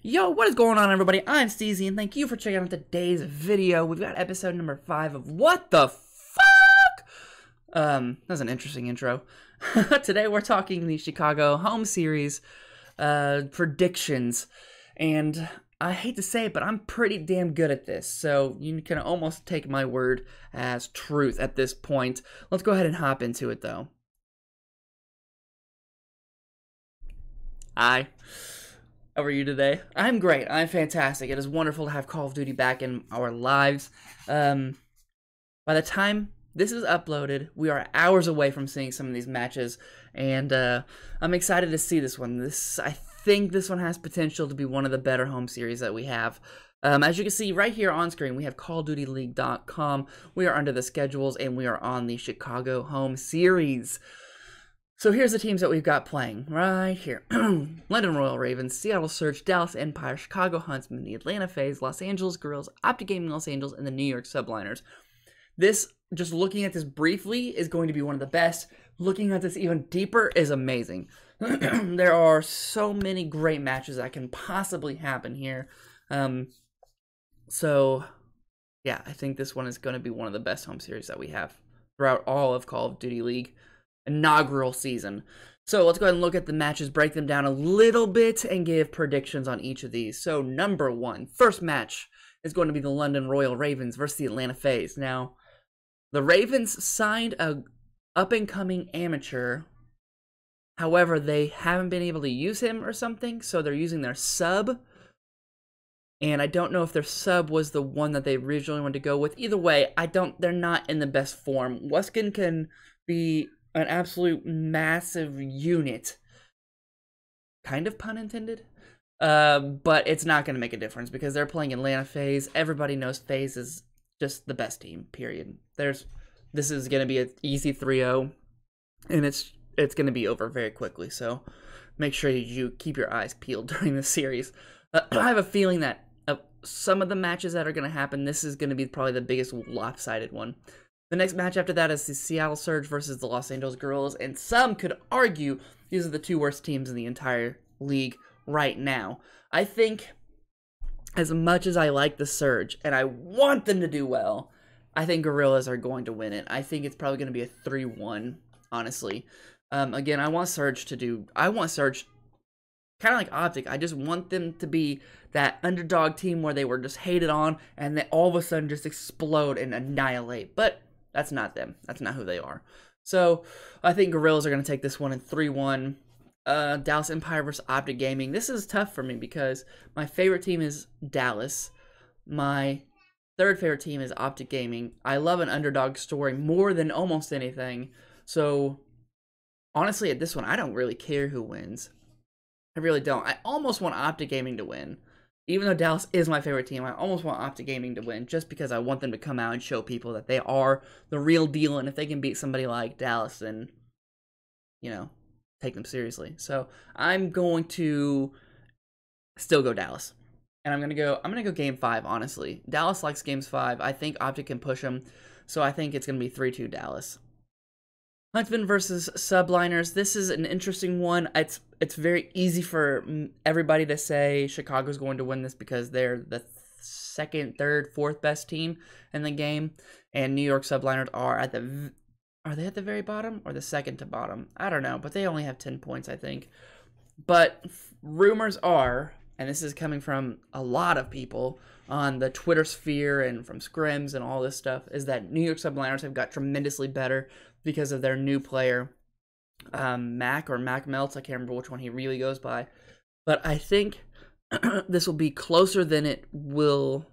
Yo, what is going on, everybody? I'm Steezy, and thank you for checking out today's video. We've got episode number 5 of What the Fuck? That's an interesting intro. Today we're talking the Chicago home series predictions, and I hate to say it, but I'm pretty damn good at this, so you can almost take my word as truth at this point. Let's go ahead and hop into it, though. How are you today? I'm great. I'm fantastic. It is wonderful to have Call of Duty back in our lives. By the time this is uploaded, we are hours away from seeing some of these matches, and I'm excited to see this one. I think this one has potential to be one of the better home series that we have. As you can see right here on screen, we have CallOfDutyLeague.com. We are under the schedules, and we are on the Chicago home series. So here's the teams that we've got playing right here. London Royal Ravens, Seattle Surge, Dallas Empire, Chicago Huntsmen, the Atlanta FaZe, Los Angeles Guerrillas, Optic Gaming Los Angeles, and the New York Subliners. This, just looking at this briefly, is going to be one of the best. Looking at this even deeper is amazing. There are so many great matches that can possibly happen here. So, yeah, I think this one is going to be one of the best home series that we have throughout all of Call of Duty League inaugural season. So let's go ahead and look at the matches, break them down a little bit, and give predictions on each of these. So number one, first match is going to be the London Royal Ravens versus the Atlanta FaZe. Now, the Ravens signed a up-and-coming amateur. However, they haven't been able to use him or something, so they're using their sub. And I don't know if their sub was the one that they originally wanted to go with. Either way, they're not in the best form. Weskin can be an absolute massive unit, kind of pun intended, but it's not going to make a difference because they're playing Atlanta FaZe. Everybody knows FaZe is just the best team, period. This is going to be an easy 3-0, and it's going to be over very quickly, so make sure you keep your eyes peeled during the series. I have a feeling that some of the matches that are going to happen, this is going to be probably the biggest lopsided one. The next match after that is the Seattle Surge versus the Los Angeles Guerrillas, and some could argue these are the two worst teams in the entire league right now. I think, as much as I like the Surge, and I want them to do well, I think Guerrillas are going to win it. I think it's probably going to be a 3-1, honestly. Again, I want Surge kind of like Optic. I just want them to be that underdog team where they were just hated on, and then all of a sudden just explode and annihilate. But that's not them. That's not who they are. So I think Guerrillas are going to take this one in 3-1. Dallas Empire versus Optic Gaming. This is tough for me because my favorite team is Dallas. My third favorite team is Optic Gaming. I love an underdog story more than almost anything. So honestly, at this one, I don't really care who wins. I really don't. I almost want Optic Gaming to win. Even though Dallas is my favorite team, I almost want Optic Gaming to win just because I want them to come out and show people that they are the real deal. And if they can beat somebody like Dallas, then, you know, take them seriously. So I'm going to still go Dallas. And I'm going to go game 5, honestly. Dallas likes games 5. I think Optic can push them. So I think it's going to be 3-2 Dallas. Huntsman versus Subliners. This is an interesting one. It's very easy for everybody to say Chicago's going to win this because they're the second, third, fourth best team in the game, and New York Subliners are they at the very bottom or the second to bottom? I don't know, but they only have 10 points, I think. But rumors are, and this is coming from a lot of people on the Twitter sphere and from scrims and all this stuff, is that New York Subliners have got tremendously better because of their new player, Mac Melts. I can't remember which one he really goes by. But I think this will be closer than it will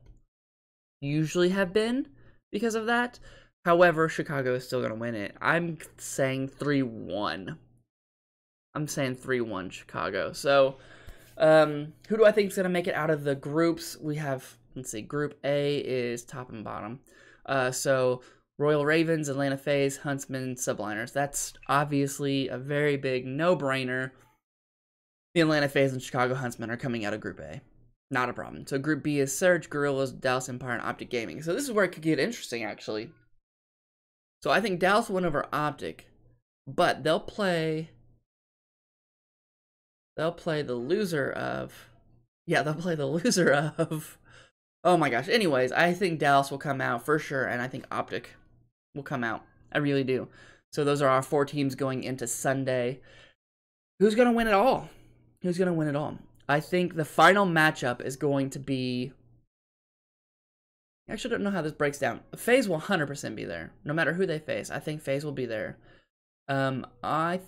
usually have been because of that. However, Chicago is still going to win it. I'm saying 3-1. I'm saying 3-1 Chicago. So, who do I think is going to make it out of the groups? We have, let's see, Group A is top and bottom. So Royal Ravens, Atlanta FaZe, Huntsmen, Subliners. That's obviously a very big no-brainer. The Atlanta FaZe and Chicago Huntsmen are coming out of Group A. Not a problem. So Group B is Surge, Guerrillas, Dallas Empire, and Optic Gaming. So this is where it could get interesting, actually. So I think Dallas will win over Optic, but they'll play the loser of Yeah, they'll play the loser of. Oh my gosh. Anyways, I think Dallas will come out for sure, and I think Optic will come out. I really do. So those are our 4 teams going into Sunday. Who's going to win it all? Who's going to win it all? I think the final matchup is going to be... I actually don't know how this breaks down. FaZe will 100% be there, no matter who they face. I think FaZe will be there. I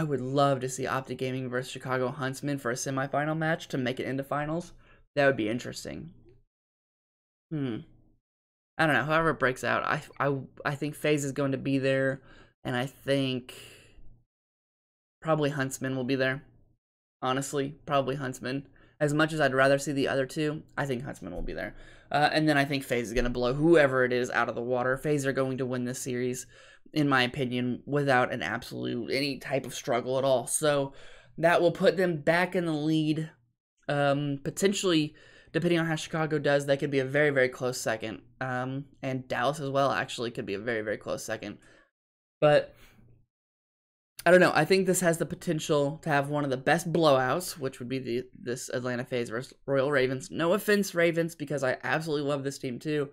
would love to see Optic Gaming versus Chicago Huntsmen for a semifinal match to make it into finals. That would be interesting. I don't know. However it breaks out, I think FaZe is going to be there, and I think probably Huntsman will be there. Honestly, probably Huntsman. As much as I'd rather see the other two, I think Huntsman will be there. And then I think FaZe is going to blow whoever it is out of the water. FaZe are going to win this series, in my opinion, without an absolute, any type of struggle at all. So that will put them back in the lead. Potentially, depending on how Chicago does, they could be a very, very close second. And Dallas as well, actually, could be a very, very close second. But I don't know. I think this has the potential to have one of the best blowouts, which would be this Atlanta FaZe versus Royal Ravens. No offense, Ravens, because I absolutely love this team too.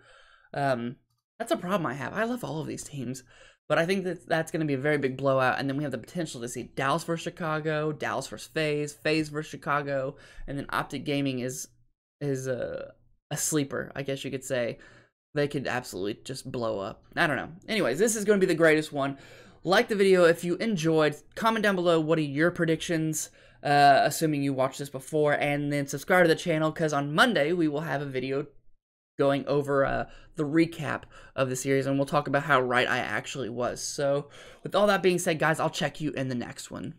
That's a problem I have. I love all of these teams, but I think that's going to be a very big blowout. And then we have the potential to see Dallas versus Chicago, Dallas versus FaZe, FaZe versus Chicago, and then Optic Gaming is a sleeper, I guess you could say. They could absolutely just blow up. I don't know. Anyways, this is going to be the greatest one. Like the video if you enjoyed. Comment down below what are your predictions, assuming you watched this before. And then subscribe to the channel, because on Monday we will have a video going over the recap of the series. And we'll talk about how right I actually was. So with all that being said, guys, I'll check you in the next one.